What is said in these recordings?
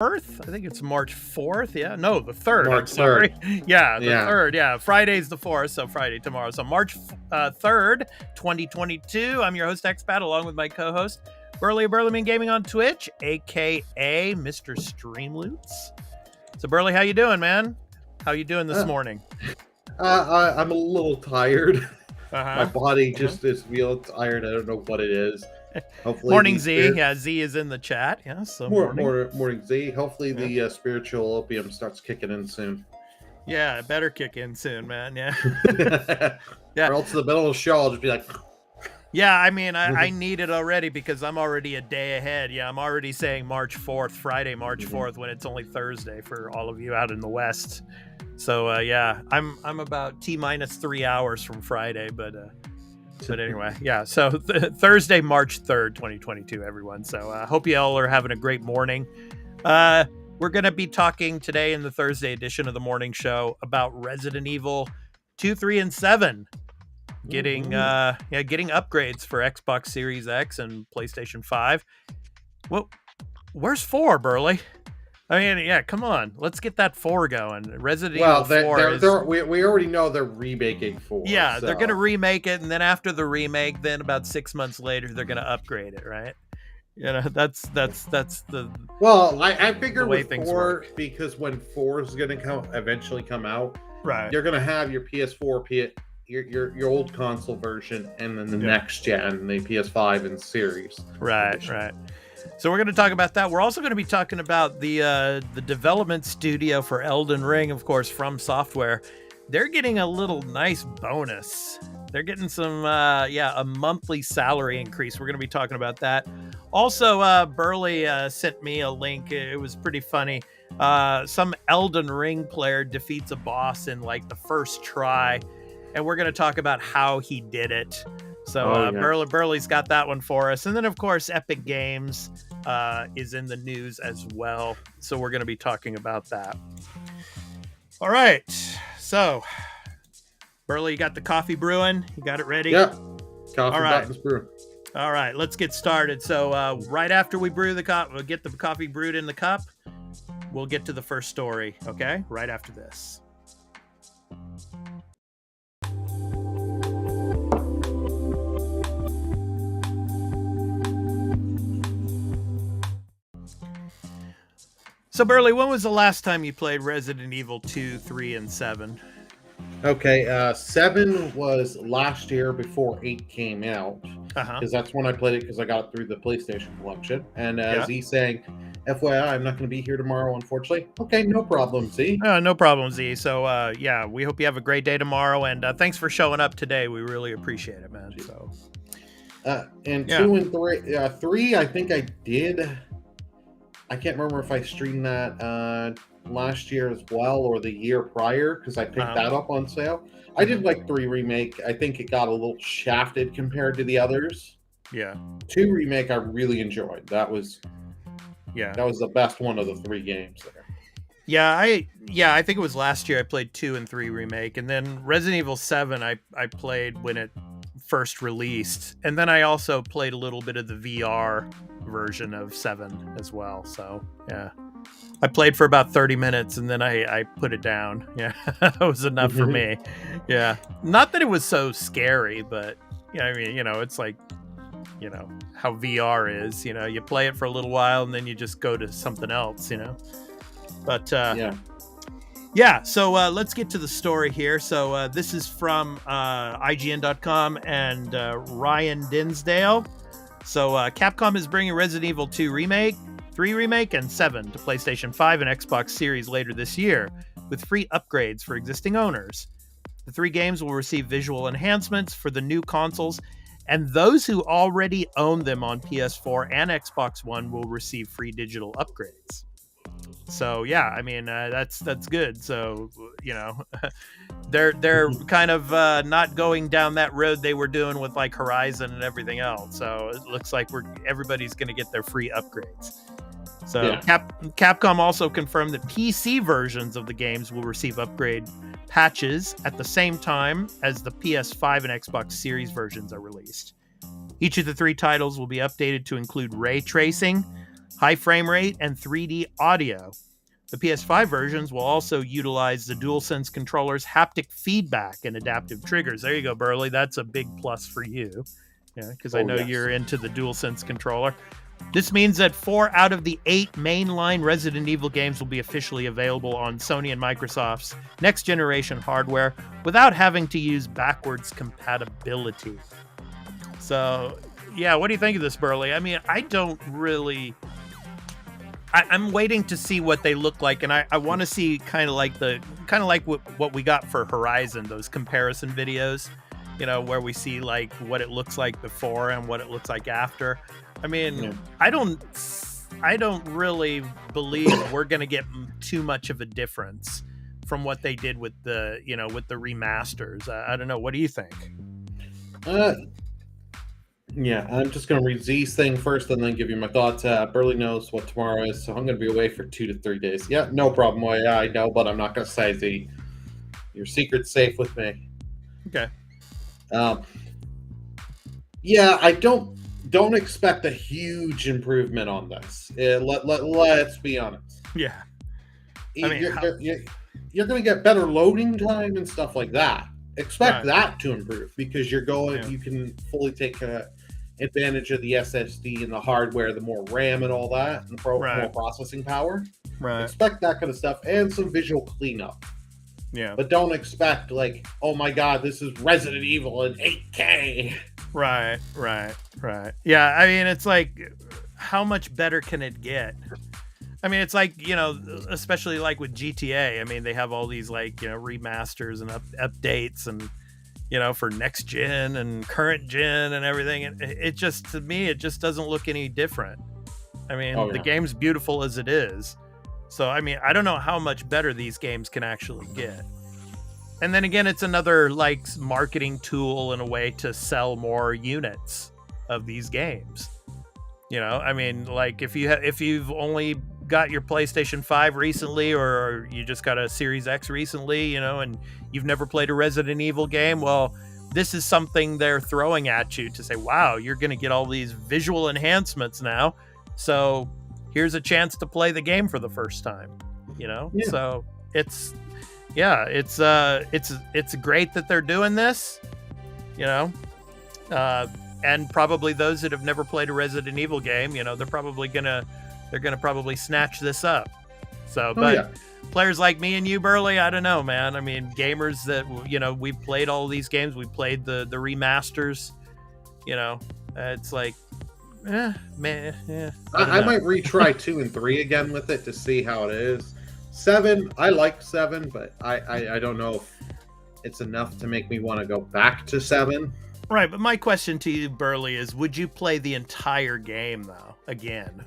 4th. I think it's March 4th. Yeah, no, the 3rd. March I'm sorry. 3rd. Yeah, the 3rd. Yeah, Friday's the 4th, so Friday tomorrow. So March 3rd, 2022. I'm your host, Expat, along with my co-host, Burley of Burleyman Gaming on Twitch, aka Mr. Streamloots. So Burley, how you doing, man? How you doing this morning? I'm a little tired. My body just is feeling tired. I don't know what it is. Hopefully morning Z. Yeah, Z is in the chat. Yeah, so morning Z. Hopefully the spiritual opium starts kicking in soon. Yeah, it better kick in soon, man. Yeah. Or else in the middle of the show, I'll just be like... Yeah, I mean, I need it already because I'm already a day ahead. Yeah, I'm already saying March 4th, Friday, March 4th, when it's only Thursday for all of you out in the West. So, yeah, I'm about T-minus 3 hours from Friday, but anyway, yeah. So Thursday, March 3rd, 2022, everyone. So I hope you all are having a great morning. We're going to be talking today in the Thursday edition of the morning show about Resident Evil 2, 3, and 7. Getting upgrades for Xbox Series X and PlayStation 5. Well, where's 4, Burley? I mean, yeah, come on. Let's get that 4 going. Resident Evil 4 we already know they're remaking 4. Yeah, so they're going to remake it, and then after the remake, then about 6 months later, they're going to upgrade it, right? You know, that's the... Well, I figure the way with things 4, work. because when 4 is going to eventually come out, right, you're going to have your PS4, your old console version, and then the next gen, the PS5 and Series. Right. So we're going to talk about that. We're also going to be talking about the development studio for Elden Ring, of course, From Software. They're getting a little nice bonus. They're getting some, a monthly salary increase. We're going to be talking about that. Also, Burley sent me a link. It was pretty funny. Some Elden Ring player defeats a boss in like the first try. And we're going to talk about how he did it. So Burley's got that one for us. And then, of course, Epic Games is in the news as well. So we're going to be talking about that. All right. So, Burley, you got the coffee brewing? You got it ready? Yeah. Coffee buttons brew. All right. Let's get started. So right after we brew the coffee, we'll get the coffee brewed in the cup. We'll get to the first story. Okay? Right after this. So, Burley, when was the last time you played Resident Evil 2, 3, and 7? Okay, 7 was last year before 8 came out. Because that's when I played it, because I got it through the PlayStation Collection. And Z saying, FYI, I'm not going to be here tomorrow, unfortunately. Okay, no problem, Z. No problem, Z. So, we hope you have a great day tomorrow. And thanks for showing up today. We really appreciate it, man. So, and 2 and 3, 3, I think I did... I can't remember if I streamed that last year as well or the year prior, because I picked that up on sale. I did like 3 remake. I think it got a little shafted compared to the others. Yeah. 2 remake I really enjoyed. That was the best one of the 3 games there. Yeah, I think it was last year I played 2 and 3 remake, and then Resident Evil 7 I played when it first released, and then I also played a little bit of the VR version of 7 as well. So yeah, I played for about 30 minutes and then I put it down. Yeah, that was enough for me. Yeah, not that it was so scary, but yeah, I mean, it's like, how VR is. You play it for a little while and then you just go to something else. But yeah, so let's get to the story here. So this is from IGN.com and Ryan Dinsdale. So Capcom is bringing Resident Evil 2 Remake, 3 Remake, and 7 to PlayStation 5 and Xbox Series later this year, with free upgrades for existing owners. The 3 games will receive visual enhancements for the new consoles, and those who already own them on PS4 and Xbox One will receive free digital upgrades. So yeah, I mean that's good. So they're kind of not going down that road they were doing with like Horizon and everything else. So it looks like everybody's going to get their free upgrades. So Capcom also confirmed that PC versions of the games will receive upgrade patches at the same time as the PS5 and Xbox Series versions are released. Each of the 3 titles will be updated to include ray tracing, high frame rate, and 3D audio. The PS5 versions will also utilize the DualSense controller's haptic feedback and adaptive triggers. There you go, Burley. That's a big plus for you. Yeah, because I know you're into the DualSense controller. This means that 4 out of the 8 mainline Resident Evil games will be officially available on Sony and Microsoft's next generation hardware without having to use backwards compatibility. So, yeah, what do you think of this, Burley? I mean, I don't really... I'm waiting to see what they look like, and I want to see kind of like what we got for Horizon, those comparison videos, you know, where we see like what it looks like before and what it looks like after. I mean, I don't really believe we're going to get too much of a difference from what they did with the, you know, with the remasters. I don't know. What do you think? Yeah, I'm just going to read Z's thing first and then give you my thoughts. Burley knows what tomorrow is, so I'm going to be away for 2 to 3 days. Yeah, no problem. Well, yeah, I know, but I'm not going to say Z. Your secret's safe with me. Okay. Yeah, I don't expect a huge improvement on this. Let's be honest. Yeah. I mean, you're going to get better loading time and stuff like that. Expect that to improve because you can fully take advantage of the SSD and the hardware, the more RAM and all that, and the more processing power. Right. Expect that kind of stuff and some visual cleanup. Yeah. But don't expect like, oh my God, this is Resident Evil in 8K. Right. Yeah, I mean, it's like, how much better can it get? I mean, it's like, you know, especially like with GTA. I mean, they have all these like, you know, remasters and updates and, you know, for next gen and current gen and everything. And it just, to me, it just doesn't look any different. I mean, the game's beautiful as it is. So, I mean, I don't know how much better these games can actually get. And then again, it's another like marketing tool in a way to sell more units of these games. You know, I mean, like if you've only got your PlayStation 5 recently, or you just got a Series X recently, you know, and you've never played a Resident Evil game, well, this is something they're throwing at you to say, wow, you're going to get all these visual enhancements now. So here's a chance to play the game for the first time, you know? Yeah. So it's great that they're doing this, you know, and probably those that have never played a Resident Evil game, you know, they're gonna probably snatch this up. So, players like me and you, Burley, I don't know, man. I mean, gamers that, you know, we've played all these games, we played the remasters, you know, it's like, man, yeah. I might retry 2 and 3 again with it to see how it is. 7, I like 7, but I don't know if it's enough to make me want to go back to 7. Right, but my question to you, Burley, is would you play the entire game, though, again?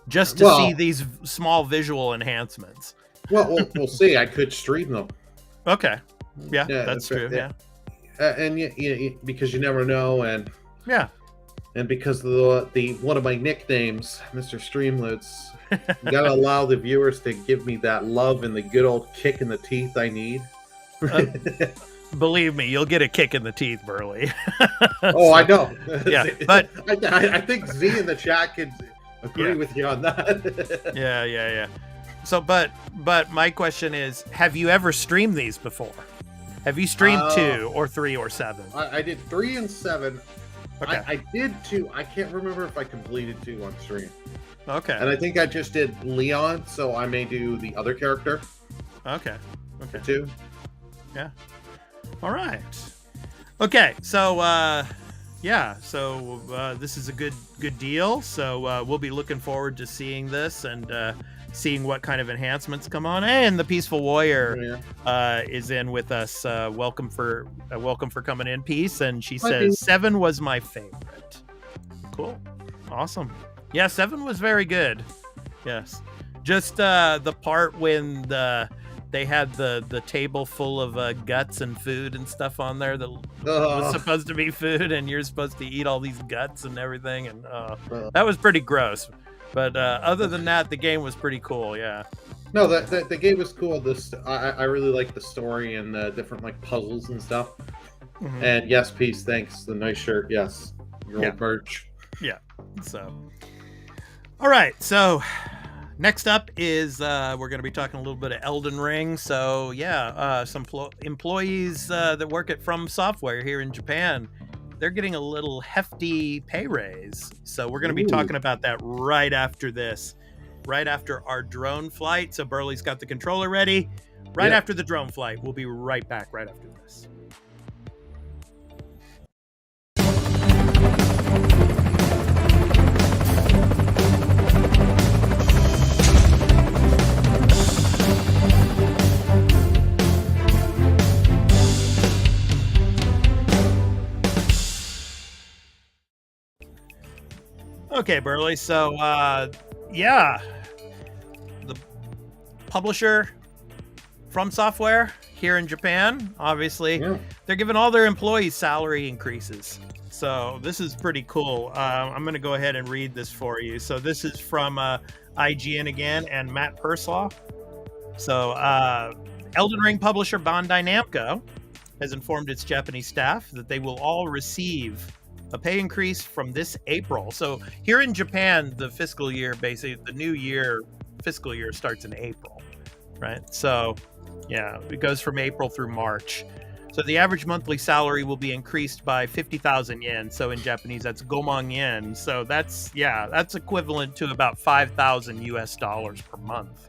Just to see these small visual enhancements. Well, we'll see. I could stream them. Okay. Yeah, that's true, yeah. And because you never know, and because of the one of my nicknames, Mr. Streamloots, you gotta allow the viewers to give me that love and the good old kick in the teeth I need. Believe me, you'll get a kick in the teeth, Burley. Oh, I know. Yeah, but I think Z in the chat could agree with you on that. Yeah. So, but my question is, have you ever streamed these before? Have you streamed 2 or 3 or 7? I did 3 and 7. Okay. I did 2. I can't remember if I completed 2 on stream. Okay. And I think I just did Leon, so I may do the other character. Okay. 2. Yeah. All right. Okay. So, this is a good deal. So we'll be looking forward to seeing this and seeing what kind of enhancements come on. And the Peaceful Warrior is in with us. Welcome for coming in, Peace. And she says 7 was my favorite. Cool. Awesome. Yeah, 7 was very good. Yes. Just the part when they had the table full of guts and food and stuff on there that was supposed to be food, and you're supposed to eat all these guts and everything, and that was pretty gross. But other than that, the game was pretty cool. Yeah. No, the game was cool. I really like the story and the different like puzzles and stuff. Mm-hmm. And yes, Peace, thanks. The nice shirt. Yes, your old merch. Yeah. So. All right, so next up is we're going to be talking a little bit of Elden Ring. So yeah, some employees that work at From Software here in Japan, they're getting a little hefty pay raise. So we're going to be talking about that right after this, right after our drone flight. So Burley's got the controller ready. Right after the drone flight, we'll be right back right after this. Okay, Burley. So, yeah, the publisher From Software here in Japan, obviously, they're giving all their employees salary increases. So this is pretty cool. I'm going to go ahead and read this for you. So this is from IGN again and Matt Perslaw. So Elden Ring publisher Bandai Namco has informed its Japanese staff that they will all receive a pay increase from this April. So here in Japan, the fiscal year, basically the new year fiscal year starts in April, right? So yeah, it goes from April through March. So the average monthly salary will be increased by 50,000 yen. So in Japanese, that's gomon yen. So that's equivalent to about 5,000 US dollars per month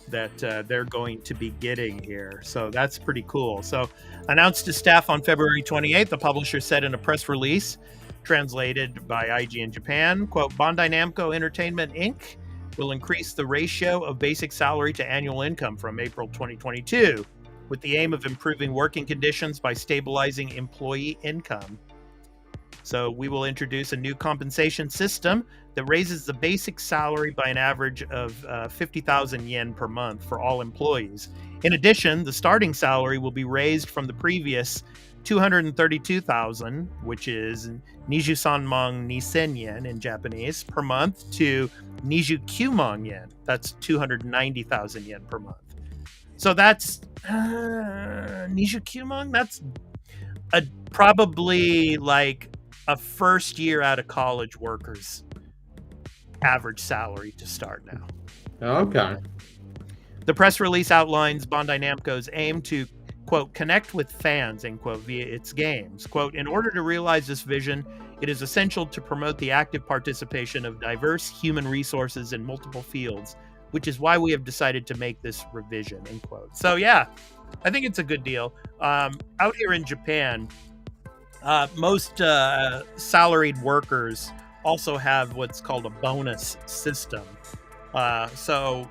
that they're going to be getting here. So that's pretty cool. So announced to staff on February 28th, the publisher said in a press release translated by IGN Japan, quote, Bandai Namco Entertainment Inc. will increase the ratio of basic salary to annual income from April 2022 with the aim of improving working conditions by stabilizing employee income. So we will introduce a new compensation system that raises the basic salary by an average of 50,000 yen per month for all employees. In addition, the starting salary will be raised from the previous 232,000, which is Nijusanmon Nisen yen in Japanese, per month, to Nijukyumon yen. That's 290,000 yen per month. So that's Nijukyumon. That's probably like a first year out of college worker's average salary to start now. Okay. The press release outlines Bandai Namco's aim to, quote, connect with fans, end quote, via its games. Quote, in order to realize this vision, it is essential to promote the active participation of diverse human resources in multiple fields, which is why we have decided to make this revision, end quote. So yeah, I think it's a good deal. Out here in Japan, most salaried workers also have what's called a bonus system. So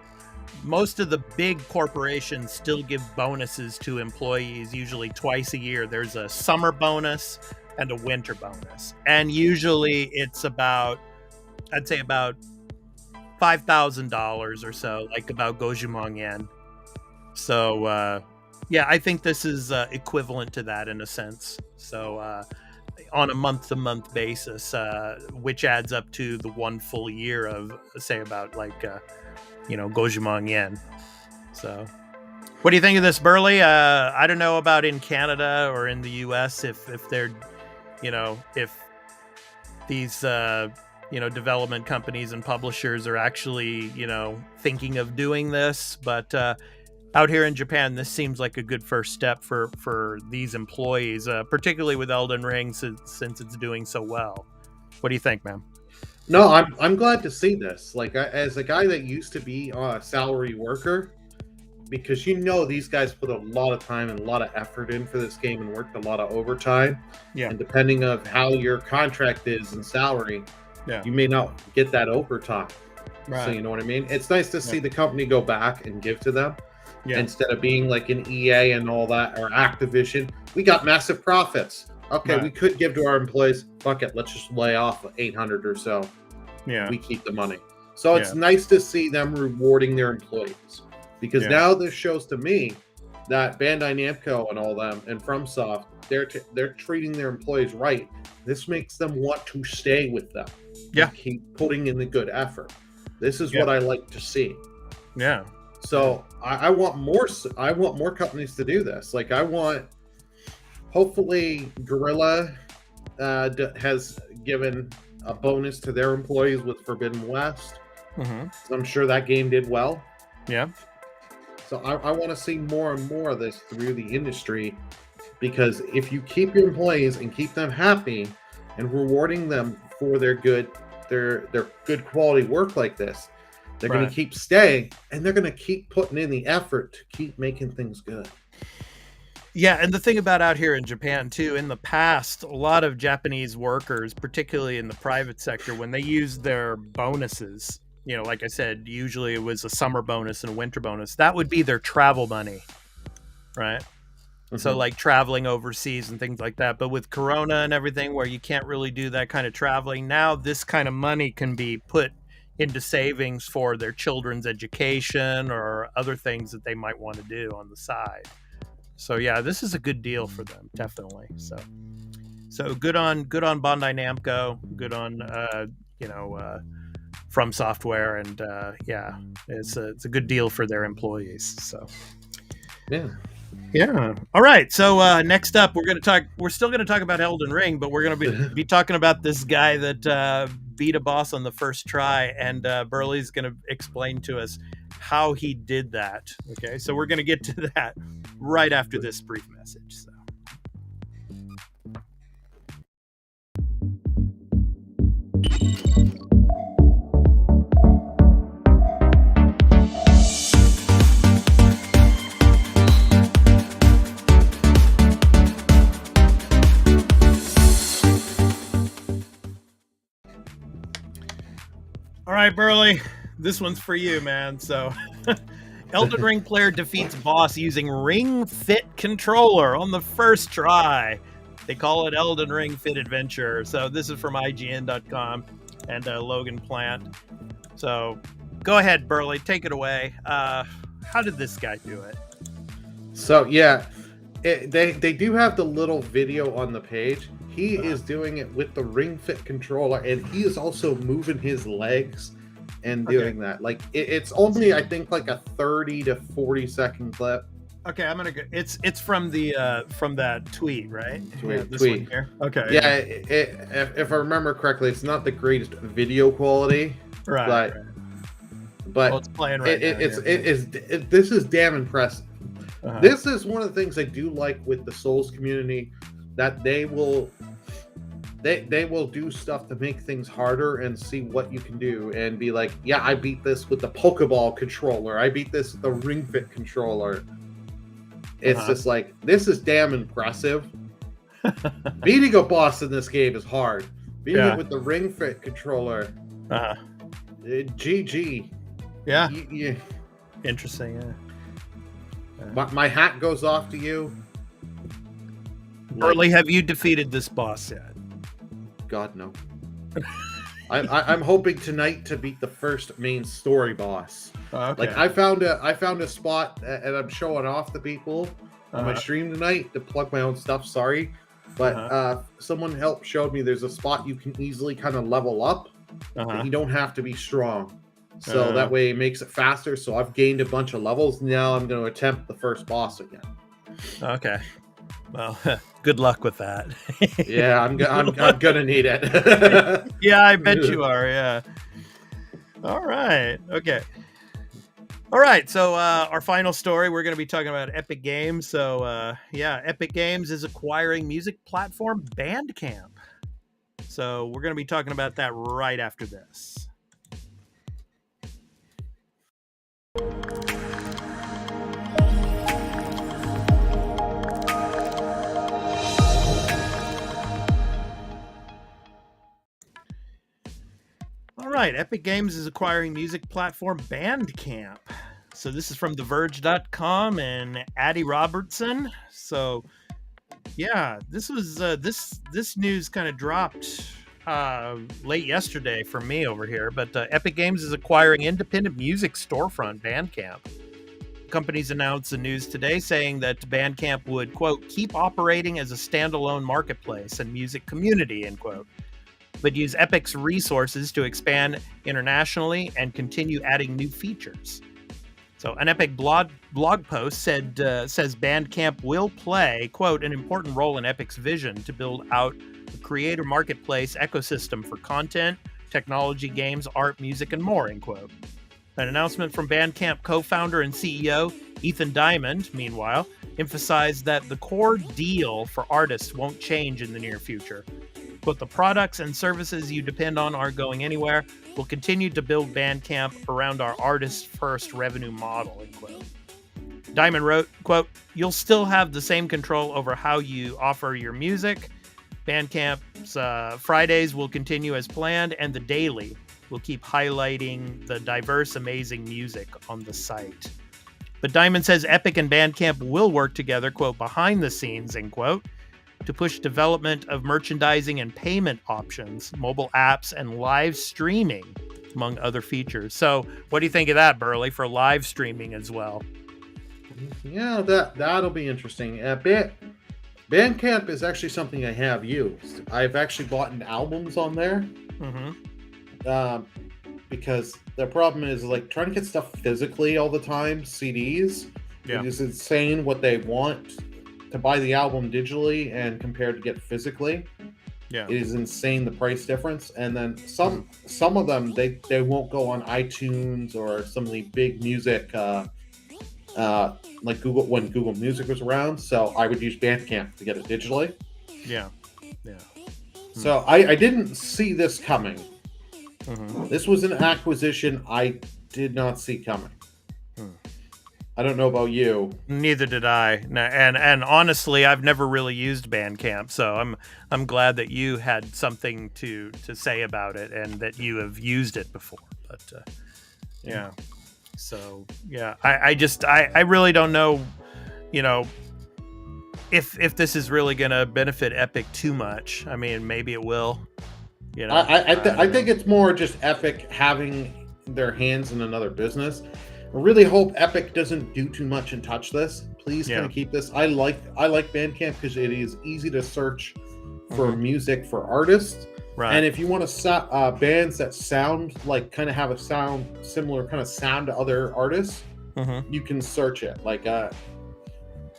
most of the big corporations still give bonuses to employees, usually twice a year. There's a summer bonus and a winter bonus. And usually it's about, I'd say about $5,000 or so, like about Gojumon yen. So, yeah, I think this is equivalent to that in a sense. So on a month-to-month basis, which adds up to the one full year of, say, about like, Gojumon yen. So what do you think of this, Burley? I don't know about in Canada or in the US if they're, if these, development companies and publishers are actually, thinking of doing this. But out here in Japan, this seems like a good first step for these employees, particularly with Elden Ring since it's doing so well. What do you think, man? No, I'm glad to see this. Like, as a guy that used to be a salary worker, because these guys put a lot of time and a lot of effort in for this game and worked a lot of overtime. Yeah. And depending of how your contract is and salary, you may not get that overtime. Right. So you know what I mean? It's nice to see the company go back and give to them. Yeah. Instead of being like an EA and all that, or Activision, we got massive profits. Okay, we could give to our employees. Fuck it, let's just lay off 800 or so. Yeah, we keep the money. So it's nice to see them rewarding their employees, because now this shows to me that Bandai Namco and all them and FromSoft, they're treating their employees right. This makes them want to stay with them. Yeah, keep putting in the good effort. This is what I like to see. Yeah. So I want more. I want more companies to do this. Like, I want. Hopefully, Guerrilla has given a bonus to their employees with Forbidden West. Mm-hmm. So I'm sure that game did well. Yeah. So I want to see more and more of this through the industry, because if you keep your employees and keep them happy and rewarding them for their good quality work like this, they're going to keep staying, and they're going to keep putting in the effort to keep making things good. Yeah, and the thing about out here in Japan too, in the past, a lot of Japanese workers, particularly in the private sector, when they used their bonuses, you know, like I said, usually it was a summer bonus and a winter bonus. That would be their travel money, right? Mm-hmm. So like traveling overseas and things like that. But with Corona and everything, where you can't really do that kind of traveling, now this kind of money can be put into savings for their children's education or other things that they might want to do on the side. So yeah, this is a good deal for them, definitely. So good on Bandai Namco, good on From Software, and yeah, it's a good deal for their employees. So yeah. All right. So next up, we're still going to talk about Elden Ring, but we're going to be talking about this guy that beat a boss on the first try, and Burley's going to explain to us how he did that. Okay, so we're going to get to that right after this brief message. So. All right, Burley, this one's for you, man. So, Elden Ring player defeats boss using Ring Fit controller on the first try. They call it Elden Ring Fit Adventure. So this is from IGN.com and Logan Plant. So go ahead, Burley, take it away. How did this guy do it? So yeah, they do have the little video on the page. He is doing it with the Ring Fit controller, and he is also moving his legs and doing that. Like it's only, I think, like a 30 to 40 second clip. Okay, I'm gonna go. It's from the from that tweet, right? Tweet. One here. Okay. Yeah, if I remember correctly, it's not the greatest video quality, right? But well, it's playing right now. This is damn impressive. This is one of the things I do like with the Souls community, that they will do stuff to make things harder and see what you can do and be like, yeah, I beat this with the Pokeball controller. I beat this with the Ring Fit controller. It's just like, this is damn impressive. Beating a boss in this game is hard. Beating it with the Ring Fit controller. GG. Yeah. Interesting, yeah. My hat goes off to you. Burley, have you defeated this boss yet? God, no. I'm hoping tonight to beat the first main story boss. Okay. Like I found a spot, and I'm showing off the people on my stream tonight to plug my own stuff. Sorry, but someone showed me there's a spot you can easily kind of level up. And you don't have to be strong, so that way it makes it faster. So I've gained a bunch of levels. Now I'm going to attempt the first boss again. Okay. Well, good luck with that. Yeah, I'm gonna need it. Yeah, I bet you are. Yeah. All right. Okay. All right. So our final story, we're going to be talking about Epic Games. So yeah, Epic Games is acquiring music platform BandCamp. So we're going to be talking about that right after this. All right, Epic Games is acquiring music platform BandCamp. So this is from TheVerge.com and Addie Robertson. So yeah, this was this news kind of dropped late yesterday for me over here. But Epic Games is acquiring independent music storefront BandCamp. Companies announced the news today, saying that BandCamp would, quote, keep operating as a standalone marketplace and music community, end quote, but use Epic's resources to expand internationally and continue adding new features. So an Epic blog post says BandCamp will play, quote, an important role in Epic's vision to build out a creator marketplace ecosystem for content, technology, games, art, music, and more, end quote. An announcement from BandCamp co-founder and CEO Ethan Diamond, meanwhile, emphasized that the core deal for artists won't change in the near future. Quote, the products and services you depend on aren't going anywhere. We'll continue to build BandCamp around our artist-first revenue model, end quote. Diamond wrote, quote, you'll still have the same control over how you offer your music. BandCamp's Fridays will continue as planned, and the daily will keep highlighting the diverse, amazing music on the site. But Diamond says Epic and BandCamp will work together, quote, behind the scenes, end quote, to push development of merchandising and payment options, mobile apps, and live streaming, among other features. So what do you think of that, Burley, for live streaming as well? Yeah, that'll be interesting. Bandcamp is actually something I have used. I've actually bought albums on there. Because the problem is like trying to get stuff physically all the time, CDs. Yeah. It is insane what they want to buy the album digitally and compared to get physically. Yeah, it is insane the price difference. And then some of them they won't go on iTunes or some of the big music like Google, when Google Music was around. So I would use Bandcamp to get it digitally. Yeah. So I didn't see this coming. This was an acquisition I did not see coming. I don't know about you. Neither did I. And honestly, I've never really used Bandcamp, so I'm glad that you had something to say about it and that you have used it before. But yeah. So yeah, I really don't know, if this is really going to benefit Epic too much. I mean, maybe it will. I think it's more just Epic having their hands in another business. I really hope Epic doesn't do too much and touch this. Please kind of keep this. I like Bandcamp because it is easy to search for music for artists. Right. And if you want to bands that sound like kind of have a similar kind of sound to other artists, you can search it. Like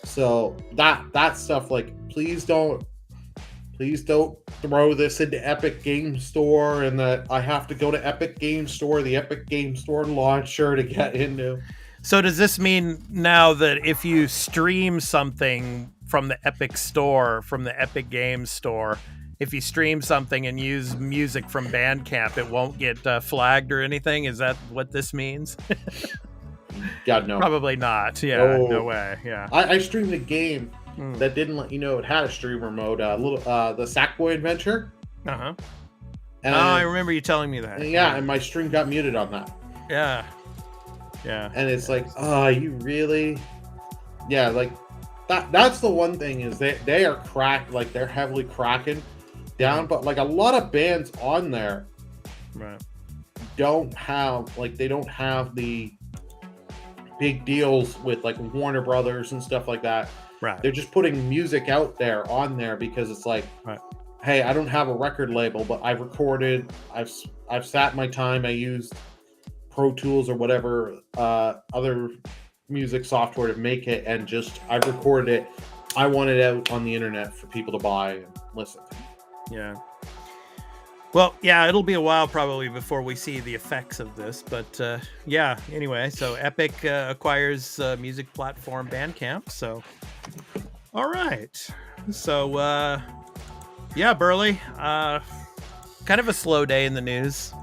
so that stuff, like please don't throw this into Epic Game Store and that I have to go to Epic Game Store, the Epic Game Store launcher to get into. So does this mean now that if you stream something from the Epic Store, from the Epic Game Store, if you stream something and use music from Bandcamp, it won't get flagged or anything? Is that what this means? God, no. Probably not. Yeah, no way. Yeah. I streamed a game that didn't let you know it had a streamer mode. The Sackboy Adventure. And I remember you telling me that. Yeah, and my stream got muted on that. Yeah. And it's like, you really? Yeah, like that's the one thing is they are cracked, like they're heavily cracking down, but like a lot of bands on there don't have the big deals with like Warner Brothers and stuff like that. Right. They're just putting music out there on there because it's like, hey, I don't have a record label, but I've recorded, I've sat my time, I used Pro Tools or whatever other music software to make it, and just I've recorded it. I want it out on the internet for people to buy and listen to. Yeah. Well, yeah, it'll be a while probably before we see the effects of this, but anyway, so Epic acquires music platform Bandcamp, so all right. So Burley, kind of a slow day in the news.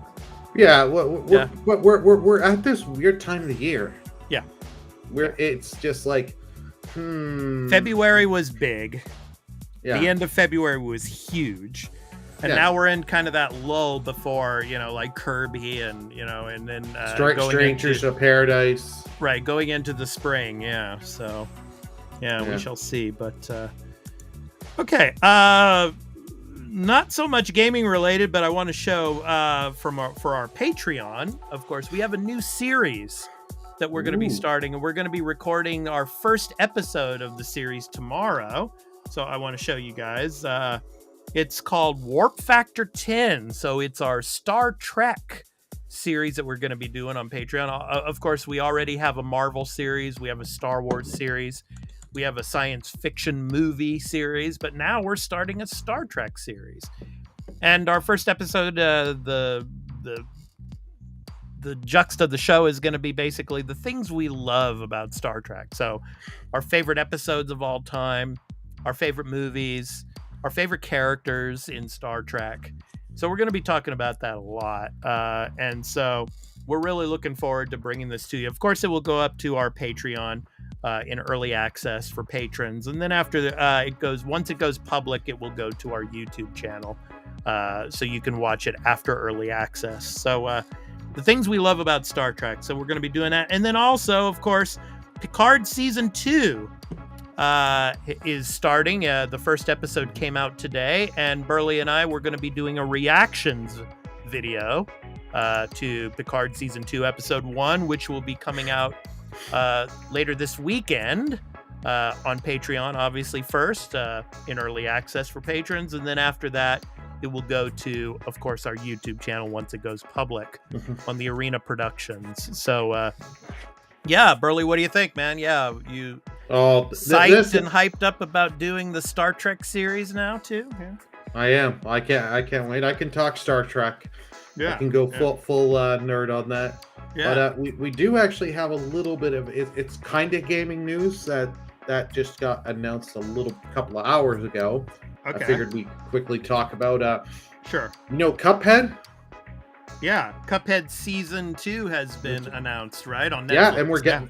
Yeah, we're at this weird time of the year. Yeah. Where it's just like February was big. Yeah. The end of February was huge. And now we're in kind of that lull before, like Kirby and then Strangers of Paradise. Right, going into the spring, yeah. So, we shall see. But okay, not so much gaming related, but I want to show for our Patreon. Of course, we have a new series that we're going to be starting, and we're going to be recording our first episode of the series tomorrow. So I want to show you guys. It's called Warp Factor 10. So it's our Star Trek series that we're going to be doing on Patreon. Of course, we already have a Marvel series. We have a Star Wars series. We have a science fiction movie series, but now we're starting a Star Trek series. And our first episode, the juxt of the show is going to be basically the things we love about Star Trek. So our favorite episodes of all time, our favorite movies, our favorite characters in Star Trek. So we're going to be talking about that a lot. And so we're really looking forward to bringing this to you. Of course, it will go up to our Patreon in early access for patrons. And then after once it goes public, it will go to our YouTube channel. So you can watch it after early access. So the things we love about Star Trek. So we're going to be doing that. And then also, of course, Picard Season 2 is starting. The first episode came out today, and Burley and I were going to be doing a reactions video to Picard Season 2 Episode 1, which will be coming out later this weekend on Patreon, obviously first, in early access for patrons, and then after that, it will go to, of course, our YouTube channel once it goes public on the Arena Productions. So, yeah, Burley, what do you think, man? Yeah, you psyched and hyped up about doing the Star Trek series now too? Yeah. I am. I can't wait. I can talk Star Trek. Yeah. I can go full nerd on that. Yeah. But we do actually have a little bit of it's kind of gaming news that just got announced a couple of hours ago. Okay. I figured we'd quickly talk about sure. You know, Cuphead? Yeah, Cuphead Season 2 has been announced, right? On Netflix. Yeah,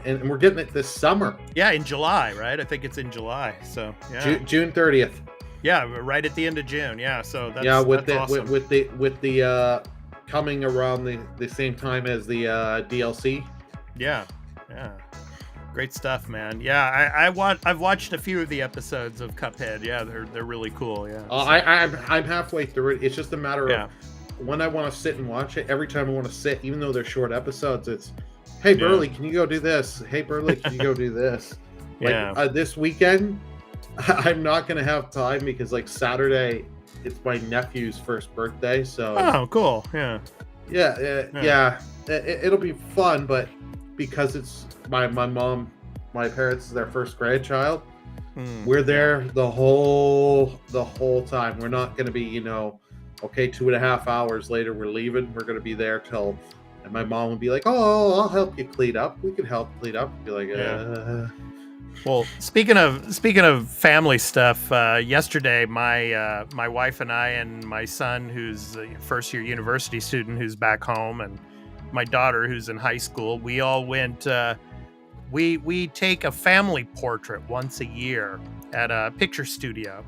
and we're getting it this summer. Yeah, in July, right? I think it's in July. So, yeah. June 30th. Yeah, right at the end of June. Yeah, so that's awesome. with the coming around the same time as the DLC. Yeah. Great stuff, man. Yeah, I've watched a few of the episodes of Cuphead. Yeah, they're really cool. Yeah. I'm halfway through it. It's just a matter of when I want to sit and watch it. Every time I want to sit, even though they're short episodes, it's, hey Burley, can you go do this? Hey Burley, can you go do this? This weekend, I'm not gonna have time because Saturday, it's my nephew's first birthday. So. Oh, cool. Yeah. Yeah. It'll be fun, but because it's my parents, their first grandchild, we're there the whole time. We're not going to be, 2.5 hours later we're leaving. We're going to be there till, and my mom would be like, "Oh, I'll help you clean up. We can help clean up." Be like, Well, speaking of family stuff, yesterday my wife and I and my son, who's a first year university student who's back home, and my daughter who's in high school, we all went. We take a family portrait once a year at a picture studio,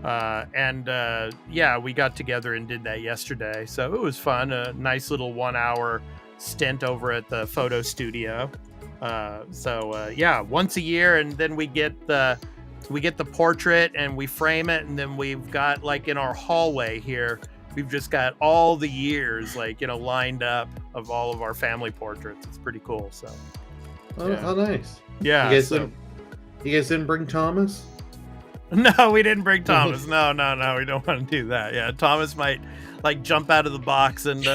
we got together and did that yesterday. So it was fun. A nice little 1 hour stint over at the photo studio. Once a year, and then we get the portrait and we frame it, and then we've got in our hallway here, we've just got all the years lined up of all of our family portraits. It's pretty cool. So how nice. Yeah. You guys didn't bring Thomas? No, we didn't bring Thomas. No, we don't want to do that. Yeah, Thomas might jump out of the box and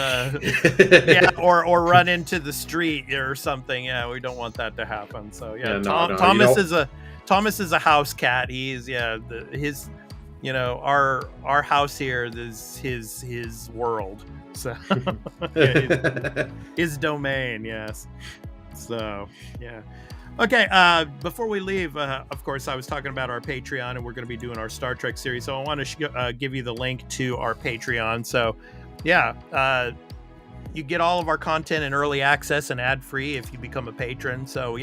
or run into the street or something. Yeah, we don't want that to happen. So Thomas is a house cat. He's our house here is his world. So his domain. Yes. So yeah. Okay, before we leave, of course, I was talking about our Patreon, and we're going to be doing our Star Trek series, so I want to give you the link to our Patreon. So, you get all of our content in early access and ad-free if you become a patron. So,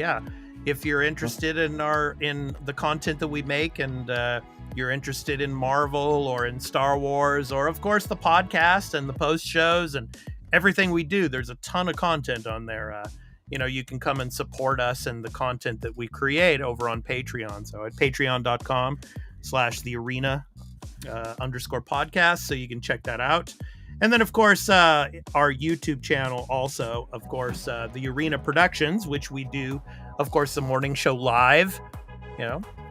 if you're interested in the content that we make, and you're interested in Marvel or in Star Wars, or, of course, the podcast and the post-shows and everything we do, there's a ton of content on there. You can come and support us and the content that we create over on Patreon. So at patreon.com/thearena_podcast. So you can check that out. And then, of course, our YouTube channel also, of course, the Arena Productions, which we do, of course, the morning show live,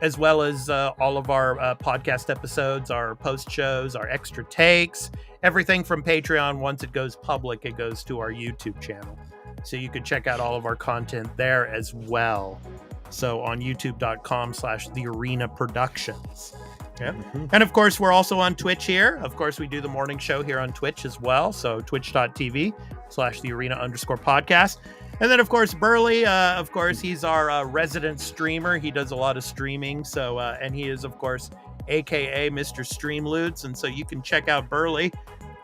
as well as all of our podcast episodes, our post shows, our extra takes, everything from Patreon. Once it goes public, it goes to our YouTube channel. So you could check out all of our content there as well. So on youtube.com/The Arena Productions. Yeah. Mm-hmm. And of course, we're also on Twitch here. Of course, we do the morning show here on Twitch as well. So twitch.tv/The Arena_podcast. And then, of course, Burley, of course, he's our resident streamer. He does a lot of streaming. So, and he is, of course, AKA Mr. Streamloots. And so you can check out Burley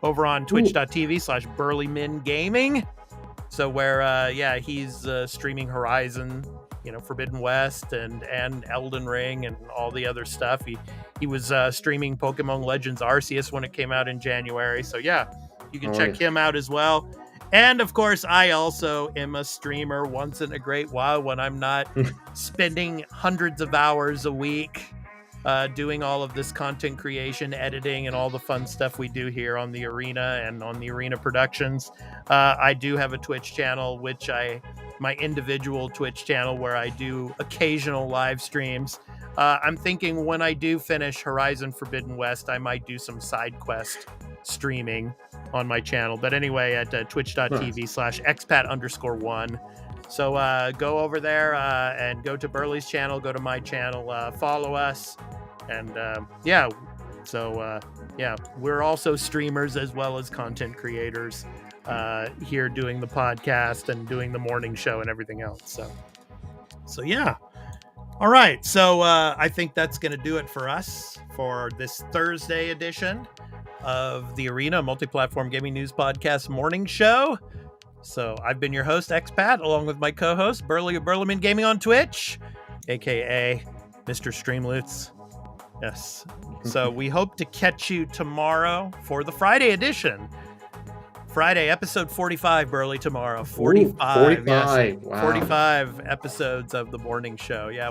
over on twitch.tv/BurleyMin Gaming. So where, he's streaming Horizon, Forbidden West and Elden Ring and all the other stuff. He was streaming Pokemon Legends Arceus when it came out in January. So yeah, you can check him out as well. And of course, I also am a streamer once in a great while when I'm not spending hundreds of hours a week doing all of this content creation, editing, and all the fun stuff we do here on the Arena and on the Arena Productions. I do have a Twitch channel, my individual Twitch channel, where I do occasional live streams. I'm thinking when I do finish Horizon Forbidden West, I might do some side quest streaming on my channel. But anyway, at twitch.tv/expat_1. So go over there and go to Burley's channel, go to my channel, follow us. And we're also streamers as well as content creators here doing the podcast and doing the morning show and everything else. So yeah. All right. So I think that's going to do it for us for this Thursday edition of the Arena Multiplatform Gaming News Podcast morning show. So I've been your host, Expat, along with my co-host, Burley of BurleyMin Gaming on Twitch, aka Mr. Streamloots. Yes. So we hope to catch you tomorrow for the Friday edition. Friday, episode 45, Burley, tomorrow. 45. 45. Yes. Wow. 45 episodes of the morning show. Yeah,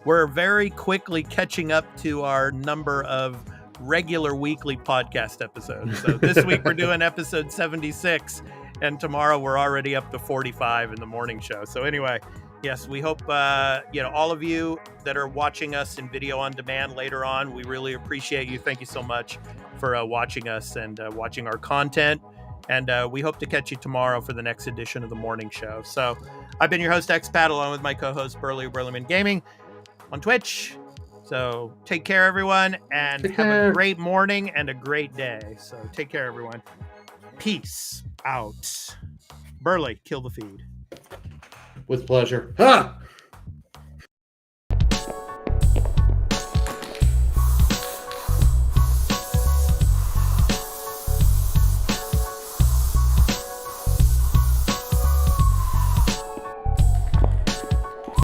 we're very quickly catching up to our number of regular weekly podcast episodes. So this week we're doing episode 76, and tomorrow we're already up to 45 in the morning show. So anyway, yes, we hope all of you that are watching us in video on demand later on, we really appreciate you. Thank you so much for watching us and watching our content. And we hope to catch you tomorrow for the next edition of the morning show. So I've been your host, Expat, along with my co-host, Burley of BurleyMin Gaming on Twitch. So take care, everyone, and have a great morning and a great day. So take care, everyone. Peace out. Burley, kill the feed. With pleasure. Ha!